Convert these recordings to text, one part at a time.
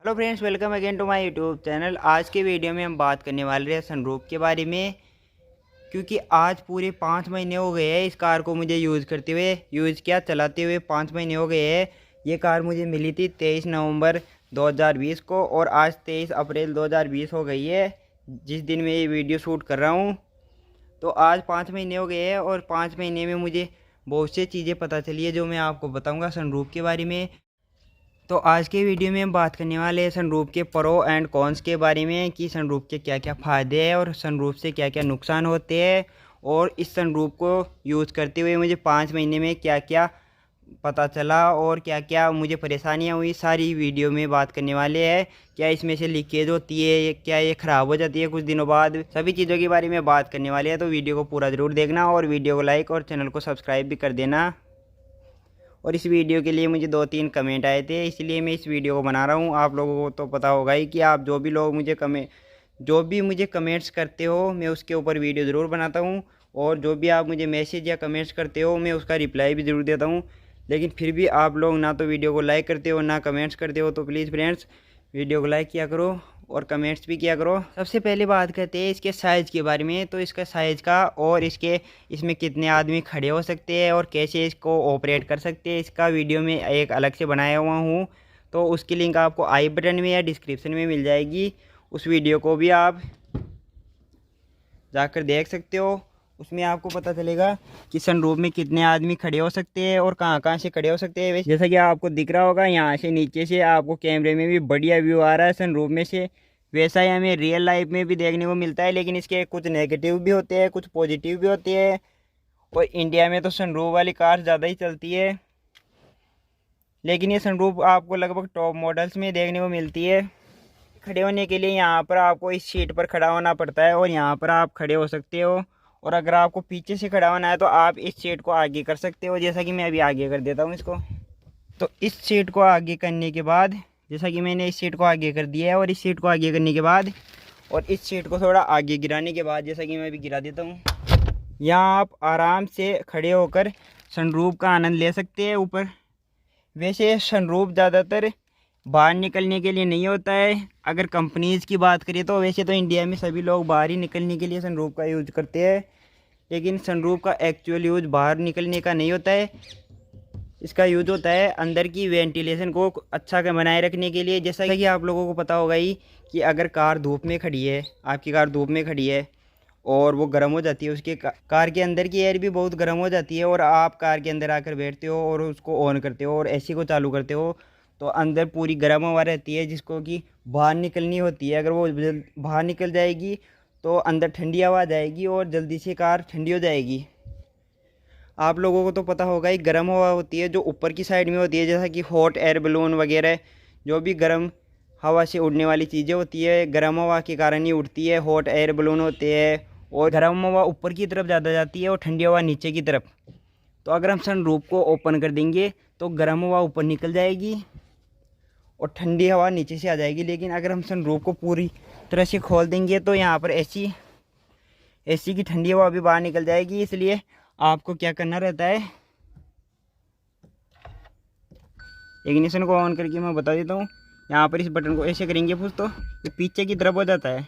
Hello friends, welcome again to my YouTube channel. आज के video में हम बात करने वाले हैं सनरूफ के बारे में, क्योंकि आज पूरे 5 महीने हो गए हैं इस कार को मुझे यूज़ किया चलाते हुए 5 महीने हो गए हैं। ये कार मुझे मिली थी 23 नवंबर 2020 को और आज 23 अप्रैल 2020 हो गई है जिस दिन मैं ये वीडियो शूट कर रहा हूँ। तो आज 5 महीने हो गए हैं और 5 महीने में मुझे बहुत सी चीज़ें पता चली है जो मैं आपको बताऊँगा सनरूफ के बारे में। तो आज के वीडियो में हम बात करने वाले हैं सनरूफ के प्रो एंड कॉन्स के बारे में कि सनरूफ के क्या क्या फ़ायदे हैं और सनरूफ से क्या क्या नुकसान होते हैं, और इस सनरूफ को यूज़ करते हुए मुझे 5 महीने में क्या क्या पता चला और क्या क्या मुझे परेशानियां हुई, सारी वीडियो में बात करने वाले हैं। क्या इसमें से लीकेज होती है, क्या ये ख़राब हो जाती है कुछ दिनों बाद, सभी चीज़ों के बारे में बात करने वाले हैं। तो वीडियो को पूरा ज़रूर देखना और वीडियो को लाइक और चैनल को सब्सक्राइब भी कर देना। और इस वीडियो के लिए मुझे 2-3 कमेंट आए थे, इसलिए मैं इस वीडियो को बना रहा हूँ। आप लोगों को तो पता होगा ही कि आप जो भी मुझे कमेंट्स करते हो मैं उसके ऊपर वीडियो ज़रूर बनाता हूँ, और जो भी आप मुझे मैसेज या कमेंट्स करते हो मैं उसका रिप्लाई भी ज़रूर देता हूँ। लेकिन फिर भी आप लोग ना तो वीडियो को लाइक करते हो ना कमेंट्स करते हो, तो प्लीज़ फ्रेंड्स वीडियो को लाइक किया करो और कमेंट्स भी किया करो। सबसे पहले बात करते हैं इसके साइज़ के बारे में। तो इसका साइज़ का और इसमें कितने आदमी खड़े हो सकते हैं और कैसे इसको ऑपरेट कर सकते हैं, इसका वीडियो में एक अलग से बनाया हुआ हूँ। तो उसकी लिंक आपको आई बटन में या डिस्क्रिप्शन में मिल जाएगी। उस वीडियो को भी आप जाकर देख सकते हो। उसमें आपको पता चलेगा कि सनरूफ में कितने आदमी खड़े हो सकते हैं और कहाँ कहाँ से खड़े हो सकते हैं। जैसा कि आपको दिख रहा होगा यहाँ से नीचे से आपको कैमरे में भी बढ़िया व्यू आ रहा है सनरूफ में से, वैसा ही हमें रियल लाइफ में भी देखने को मिलता है। लेकिन इसके कुछ नेगेटिव भी होते हैं, कुछ पॉजिटिव भी होते हैं। और इंडिया में तो सनरूफ वाली कार ज़्यादा ही चलती है, लेकिन ये सनरूफ आपको लगभग टॉप मॉडल्स में देखने को मिलती है। खड़े होने के लिए यहाँ पर आपको इस सीट पर खड़ा होना पड़ता है और यहाँ पर आप खड़े हो सकते हो। और अगर आपको पीछे से खड़ा होना है तो आप इस सीट को आगे कर सकते हो, जैसा कि मैं अभी आगे कर देता हूँ इसको। तो इस सीट को आगे करने के बाद, जैसा कि मैंने इस सीट को आगे कर दिया है, और इस सीट को आगे करने के बाद और इस सीट को थोड़ा आगे गिराने के बाद, जैसा कि मैं अभी गिरा देता हूँ, यहाँ आप आराम से खड़े होकर सनरूफ का आनंद ले सकते हैं ऊपर। वैसे सनरूफ ज़्यादातर बाहर निकलने के लिए नहीं होता है। अगर कंपनीज़ की बात करें तो वैसे तो इंडिया में सभी लोग बाहर ही निकलने के लिए सनरूफ का यूज़ करते हैं, लेकिन सनरूफ का एक्चुअल यूज़ बाहर निकलने का नहीं होता है। इसका यूज़ होता है अंदर की वेंटिलेशन को अच्छा बनाए रखने के लिए। जैसा कि आप लोगों को पता होगा ही कि अगर कार धूप में खड़ी है, आपकी कार धूप में खड़ी है और वो गर्म हो जाती है, उसके कार के अंदर की एयर भी बहुत गर्म हो जाती है, और आप कार के अंदर आकर बैठते हो और उसको ऑन करते हो और एसी को चालू करते हो, तो अंदर पूरी गर्म हवा रहती है जिसको कि बाहर निकलनी होती है। अगर वो बाहर निकल जाएगी तो अंदर ठंडी हवा आ जाएगी और जल्दी से कार ठंडी हो जाएगी। आप लोगों को तो पता होगा ही, गर्म हवा होती है जो ऊपर की साइड में होती है, जैसा कि हॉट एयर बलून वगैरह, जो भी गर्म हवा से उड़ने वाली चीज़ें होती है गर्म हवा के कारण ही उड़ती है। हॉट एयर बलून होते हैं, और गर्म हवा ऊपर की तरफ ज़्यादा जाती है और ठंडी हवा नीचे की तरफ। तो अगर हम सनरूफ को ओपन कर देंगे तो गर्म हवा ऊपर निकल जाएगी और ठंडी हवा नीचे से आ जाएगी। लेकिन अगर हम सनरूफ को पूरी तरह से खोल देंगे तो यहाँ पर एसी की ठंडी हवा भी बाहर निकल जाएगी। इसलिए आपको क्या करना रहता है, इग्निशन को ऑन करके मैं बता देता हूँ। यहाँ पर इस बटन को ऐसे करेंगे पुश तो ये पीछे की तरफ हो जाता है।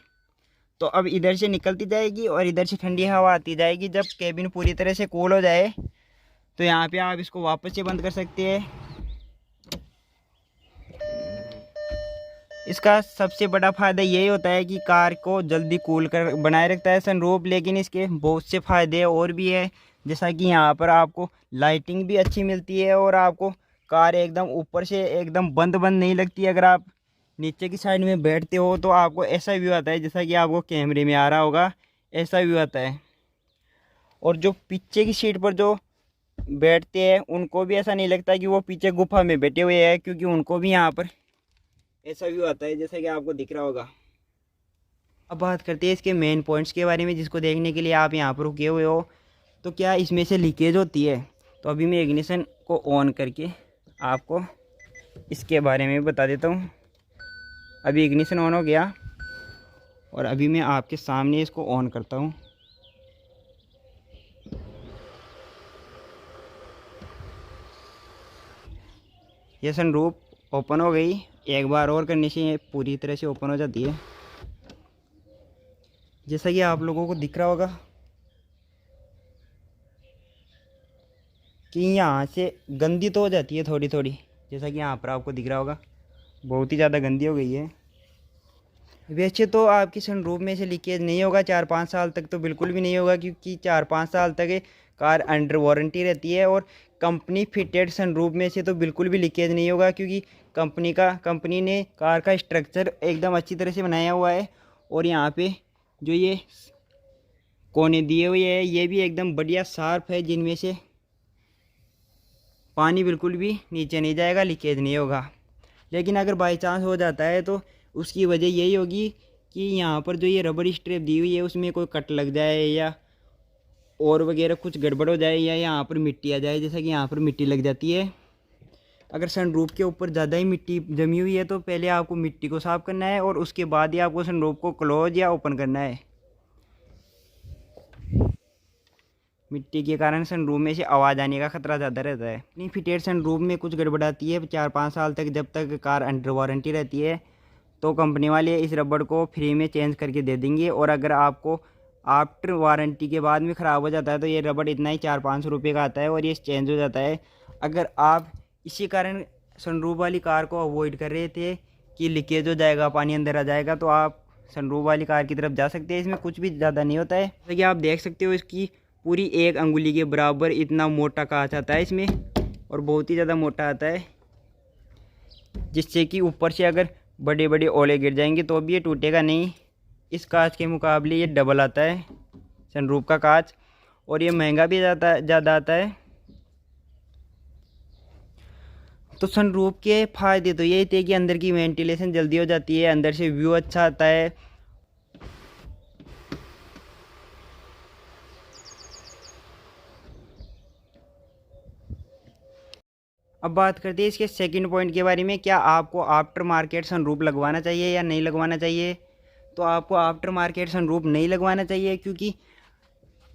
तो अब इधर से निकलती जाएगी और इधर से ठंडी हवा आती जाएगी। जब केबिन पूरी तरह से कूल हो जाए तो यहाँ पे आप इसको वापस से बंद कर सकते हैं। इसका सबसे बड़ा फ़ायदा यही होता है कि कार को जल्दी कूल कर बनाए रखता है सनरूफ। लेकिन इसके बहुत से फ़ायदे और भी है, जैसा कि यहाँ पर आपको लाइटिंग भी अच्छी मिलती है और आपको कार एकदम ऊपर से एकदम बंद नहीं लगती। अगर आप नीचे की साइड में बैठते हो तो आपको ऐसा व्यू आता है, जैसा कि आपको कैमरे में आ रहा होगा, ऐसा व्यू आता है। और जो पीछे की सीट पर जो बैठते हैं उनको भी ऐसा नहीं लगता कि वो पीछे गुफा में बैठे हुए हैं, क्योंकि उनको भी यहाँ पर ऐसा व्यू आता है जैसा कि आपको दिख रहा होगा। अब बात करते हैं इसके मेन पॉइंट्स के बारे में, जिसको देखने के लिए आप यहाँ पर रुके हुए हो। तो क्या इसमें से लीकेज होती है? तो अभी मैं इग्निशन को ऑन करके आपको इसके बारे में बता देता हूँ। अभी इग्निशन ऑन हो गया और अभी मैं आपके सामने इसको ऑन करता हूँ। ये सनरूफ ओपन हो गई। एक बार और करने से ये पूरी तरह से ओपन हो जाती है। जैसा कि आप लोगों को दिख रहा होगा कि यहाँ से गंदी तो हो जाती है थोड़ी थोड़ी, जैसा कि यहाँ पर आपको दिख रहा होगा बहुत ही ज़्यादा गंदी हो गई है। वैसे तो आपकी सनरूफ में से लीकेज नहीं होगा 4-5 साल तक, तो बिल्कुल भी नहीं होगा, क्योंकि 4-5 साल तक कार अंडर वारंटी रहती है। और कंपनी फिटेड सनरूफ में से तो बिल्कुल भी लीकेज नहीं होगा, क्योंकि कंपनी ने कार का स्ट्रक्चर एकदम अच्छी तरह से बनाया हुआ है। और यहाँ पे जो ये कोने दिए हुए हैं ये भी एकदम बढ़िया शार्प है, जिनमें से पानी बिल्कुल भी नीचे नहीं जाएगा, लीकेज नहीं होगा। लेकिन अगर बाई चांस हो जाता है तो उसकी वजह यही होगी कि यहाँ पर जो ये रबड़ स्ट्रिप दी हुई है उसमें कोई कट लग जाए या और वगैरह कुछ गड़बड़ हो जाए, या यहाँ पर मिट्टी आ जाए, जैसा कि यहाँ पर मिट्टी लग जाती है। अगर सनरूफ के ऊपर ज़्यादा ही मिट्टी जमी हुई है तो पहले आपको मिट्टी को साफ़ करना है और उसके बाद ही आपको सनरूफ को क्लोज या ओपन करना है। मिट्टी के कारण सनरूफ में से आवाज़ आने का खतरा ज़्यादा रहता है। नहीं फिटेड सनरूफ में कुछ गड़बड़ आती है 4-5 साल तक, जब तक कार अंडर वारंटी रहती है तो कंपनी वाले इस रबड़ को फ्री में चेंज करके दे देंगे। और अगर आपको आफ्टर वारंटी के बाद में ख़राब हो जाता है तो ये रबड़ इतना ही 400-500 रुपये का आता है और ये चेंज हो जाता है। अगर आप इसी कारण सनरूफ वाली कार को अवॉइड कर रहे थे कि लीकेज हो जाएगा, पानी अंदर आ जाएगा, तो आप सनरूफ वाली कार की तरफ जा सकते हैं। इसमें कुछ भी ज़्यादा नहीं होता है, जैसे कि आप देख सकते हो इसकी पूरी 1 अंगुली के बराबर इतना मोटा कांच आता है इसमें, और बहुत ही ज़्यादा मोटा आता है, जिससे कि ऊपर से अगर बड़े बड़े ओले गिर जाएंगे तो भी ये टूटेगा नहीं। इस कांच के मुकाबले ये डबल आता है सनरूफ का कांच, और ये महंगा भी ज़्यादा आता है। तो सनरूफ के फ़ायदे तो यही थे कि अंदर की वेंटिलेशन जल्दी हो जाती है, अंदर से व्यू अच्छा आता है। अब बात करते हैं इसके सेकंड पॉइंट के बारे में, क्या आपको आफ्टर मार्केट सनरूफ लगवाना चाहिए या नहीं लगवाना चाहिए। तो आपको आफ्टर मार्केट सनरूफ नहीं लगवाना चाहिए, क्योंकि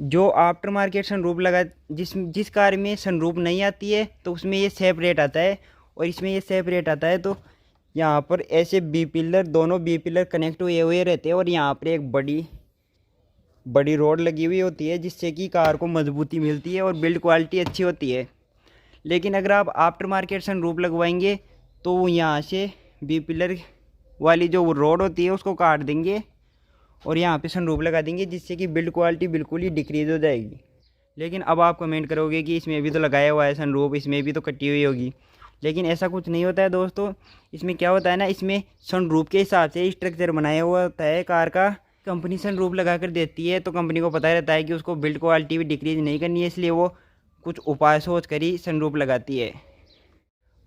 जो आफ्टर मार्केट सनरूफ लगा जिस कार में सनरूफ नहीं आती है तो उसमें ये सेपरेट आता है और इसमें ये सेपरेट आता है। तो यहाँ पर ऐसे दोनों बी पिलर कनेक्ट हुए रहते हैं और यहाँ पर एक बड़ी रोड लगी हुई होती है, जिससे कि कार को मजबूती मिलती है और बिल्ड क्वालिटी अच्छी होती है। लेकिन अगर आप आफ्टर मार्केट सनरूफ लगवाएंगे तो यहाँ से बी पिलर वाली जो रोड होती है उसको काट देंगे और यहाँ पे सनरूफ लगा देंगे, जिससे कि बिल्ड क्वालिटी बिल्कुल ही डिक्रीज़ हो जाएगी। लेकिन अब आप कमेंट करोगे कि इसमें भी तो लगाया हुआ है सनरूफ, इसमें भी तो कटी हुई होगी। लेकिन ऐसा कुछ नहीं होता है दोस्तों। इसमें क्या होता है ना, इसमें सनरूफ के हिसाब से स्ट्रक्चर बनाया हुआ होता है कार का। कंपनी सनरूफ लगा कर देती है तो कंपनी को पता रहता है कि उसको बिल्ड क्वालिटी भी डिक्रीज़ नहीं करनी है, इसलिए वो कुछ उपाय सोच कर ही सनरूफ लगाती है।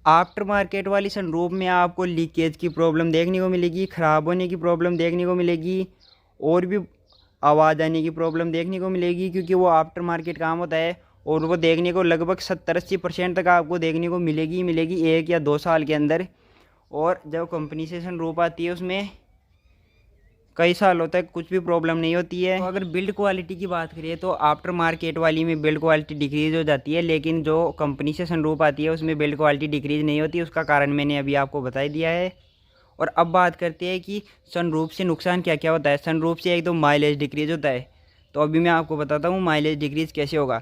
आफ्टर मार्केट वाली सनरूफ में आपको लीकेज की प्रॉब्लम देखने को मिलेगी, ख़राब होने की प्रॉब्लम देखने को मिलेगी, और भी आवाज़ आने की प्रॉब्लम देखने को मिलेगी, क्योंकि वो आफ्टर मार्केट काम होता है और वो देखने को लगभग 70-80% तक आपको देखने को मिलेगी 1 या 2 साल के अंदर। और जब कंपनी से सनरूफ आती है उसमें कई सालों तक कुछ भी प्रॉब्लम नहीं होती है। तो अगर बिल्ड क्वालिटी की बात करें तो आफ्टर मार्केट वाली में बिल्ड क्वालिटी डिक्रीज़ हो जाती है, लेकिन जो कंपनी से सनरूफ आती है उसमें बिल्ड क्वालिटी डिक्रीज़ नहीं होती। उसका कारण मैंने अभी आपको बता दिया है। और अब बात करते हैं कि सनरूफ से नुकसान क्या क्या होता है। सनरूफ से एक तो माइलेज डिक्रीज़ होता है, तो अभी मैं आपको बताता हूँ माइलेज डिक्रीज़ कैसे होगा।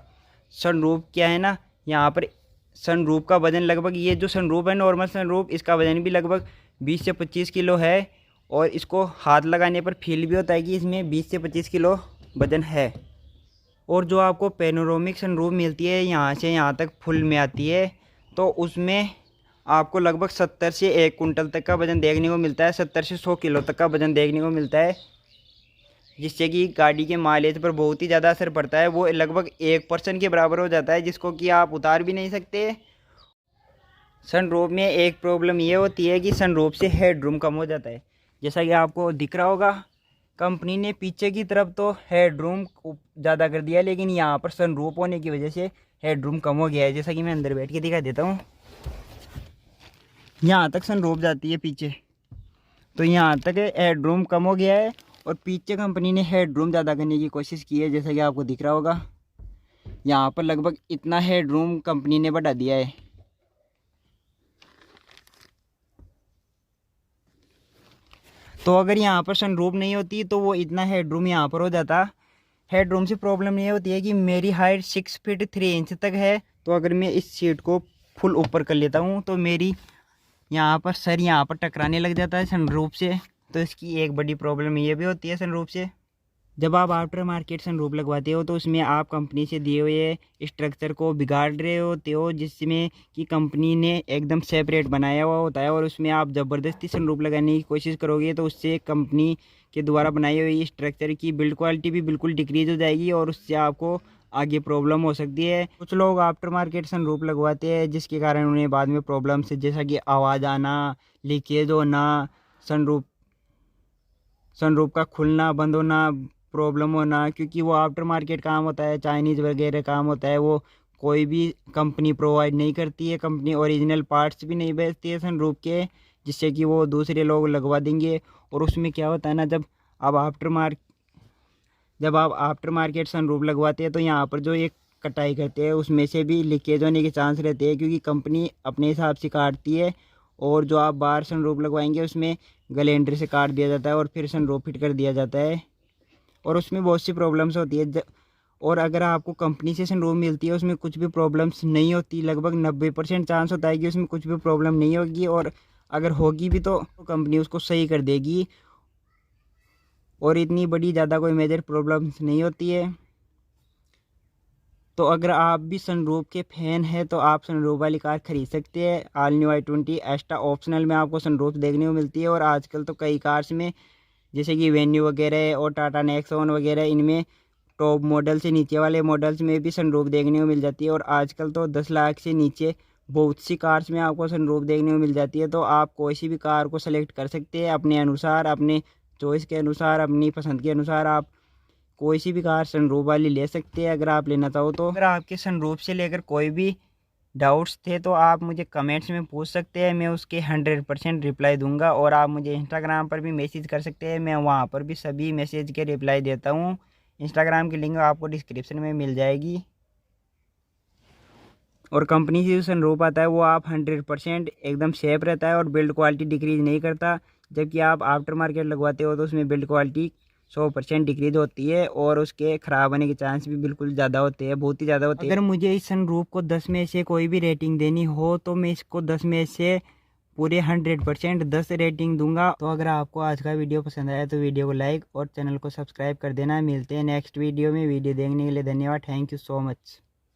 सनरूफ क्या है ना, यहाँ पर सनरूफ का वज़न लगभग, ये जो सनरूफ है नॉर्मल सनरूफ, इसका वज़न भी लगभग 20 से 25 किलो है, और इसको हाथ लगाने पर फील भी होता है कि इसमें 20 से 25 किलो वज़न है। और जो आपको पैनोरामिक सनरूफ मिलती है यहाँ से यहाँ तक फुल में आती है, तो उसमें आपको लगभग 70 से 1 कुंटल तक का वज़न देखने को मिलता है, 70 से 100 किलो तक का वज़न देखने को मिलता है, जिससे कि गाड़ी के माइलेज पर बहुत ही ज़्यादा असर पड़ता है। वो लगभग 1% के बराबर हो जाता है, जिसको कि आप उतार भी नहीं सकते। सनरूफ में एक प्रॉब्लम ये होती है कि सनरूफ से हेडरूम कम हो जाता है, जैसा कि आपको दिख रहा होगा। कंपनी ने पीछे की तरफ तो हेडरूम ज़्यादा कर दिया है, लेकिन यहाँ पर सनरूफ होने की वजह से हेडरूम कम हो गया है। जैसा कि मैं अंदर बैठ के दिखा देता हूँ, यहाँ तक सनरूफ जाती है पीछे, तो यहाँ तक हेडरूम कम हो गया है और पीछे कंपनी ने हेडरूम ज़्यादा करने की कोशिश की है। जैसा कि आपको दिख रहा होगा, यहाँ पर लगभग इतना हेडरूम कंपनी ने बढ़ा दिया है। तो अगर यहाँ पर सनरूफ नहीं होती तो वो इतना हेडरूम यहाँ पर हो जाता। हेडरूम से प्रॉब्लम ये होती है कि मेरी हाइट 6 फीट 3 इंच तक है, तो अगर मैं इस सीट को फुल ऊपर कर लेता हूँ तो मेरी यहाँ पर सर यहाँ पर टकराने लग जाता है सनरूफ से। तो इसकी एक बड़ी प्रॉब्लम ये भी होती है सनरूफ से। जब आप आफ्टर मार्केट सनरूफ लगवाते हो तो उसमें आप कंपनी से दिए हुए स्ट्रक्चर को बिगाड़ रहे होते हो, जिसमें कि कंपनी ने एकदम सेपरेट बनाया हुआ होता है, और उसमें आप ज़बरदस्ती सनरूफ लगाने की कोशिश करोगे तो उससे कंपनी के द्वारा बनाई हुई स्ट्रक्चर की बिल्ड क्वालिटी भी बिल्कुल डिक्रीज हो जाएगी और उससे आपको आगे प्रॉब्लम हो सकती है। कुछ लोग आफ्टर मार्केट सनरूफ लगवाते हैं जिसके कारण उन्हें बाद में प्रॉब्लम्स जैसा कि आवाज़ आना, लीकेज होना, सनरूफ सनरूफ का खुलना बंद होना, प्रॉब्लम होना, क्योंकि वो आफ्टर मार्केट काम होता है, चाइनीज़ वगैरह काम होता है, वो कोई भी कंपनी प्रोवाइड नहीं करती है। कंपनी ओरिजिनल पार्ट्स भी नहीं बेचती है सनरूफ के, जिससे कि वो दूसरे लोग लगवा देंगे। और उसमें क्या होता है ना, जब आप आफ्टर मार्केट सनरूफ लगवाते हैं तो यहाँ पर जो एक कटाई करते हैं उसमें से भी लीकेज होने के चांस रहते हैं, क्योंकि कंपनी अपने हिसाब से काटती है, और जो आप बाहर सनरूफ लगवाएंगे उसमें ग्राइंडर से काट दिया जाता है और फिर सनरूफ फिट कर दिया जाता है, और उसमें बहुत सी प्रॉब्लम्स होती है। और अगर आपको कंपनी से सनरूफ मिलती है उसमें कुछ भी प्रॉब्लम्स नहीं होती, लगभग 90% चांस होता है कि उसमें कुछ भी प्रॉब्लम नहीं होगी, और अगर होगी भी तो कंपनी उसको सही कर देगी, और इतनी बड़ी ज़्यादा कोई मेजर प्रॉब्लम्स नहीं होती है। तो अगर आप भी सनरूफ के फ़ैन हैं तो आप सनरूफ वाली कार ख़रीद सकते हैं। All new i20 extra optional में आपको सनरूफ देखने को मिलती है, और आजकल तो कई कार्स में जैसे कि वेन्यू वगैरह और टाटा नेक्सॉन वगैरह, इनमें टॉप मॉडल से नीचे वाले मॉडल्स में भी सनरूफ देखने को मिल जाती है। और आजकल तो 10 लाख से नीचे बहुत सी कार्स में आपको सनरूफ देखने को मिल जाती है। तो आप कोई सी भी कार को सेलेक्ट कर सकते हैं अपने अनुसार, अपने चॉइस के अनुसार, अपनी पसंद के अनुसार आप कोई सी भी कार सनरूफ वाली ले सकते हैं अगर आप लेना चाहो तो। अगर आपके सनरूफ से लेकर कोई भी डाउट्स थे तो आप मुझे कमेंट्स में पूछ सकते हैं, मैं उसके 100% रिप्लाई दूंगा। और आप मुझे इंस्टाग्राम पर भी मैसेज कर सकते हैं, मैं वहाँ पर भी सभी मैसेज के रिप्लाई देता हूँ। इंस्टाग्राम की लिंक आपको डिस्क्रिप्शन में मिल जाएगी। और कंपनी से जो सनरूफ आता है वो आप 100% एकदम सेफ रहता है और बिल्ड क्वालिटी डिक्रीज नहीं करता, जबकि आप आफ्टर मार्केट लगवाते हो तो उसमें बिल्ड क्वालिटी 100% डिक्रीज होती है और उसके ख़राब होने के चांस भी बिल्कुल ज़्यादा होते हैं, बहुत ही ज़्यादा होते हैं। अगर मुझे इस सनरूफ को 10 में से कोई भी रेटिंग देनी हो तो मैं इसको 10 में से पूरे 100% 10 रेटिंग दूंगा। तो अगर आपको आज का वीडियो पसंद आया तो वीडियो को लाइक और चैनल को सब्सक्राइब कर देना। मिलते हैं नेक्स्ट वीडियो में। वीडियो देखने के लिए धन्यवाद। Thank you so much.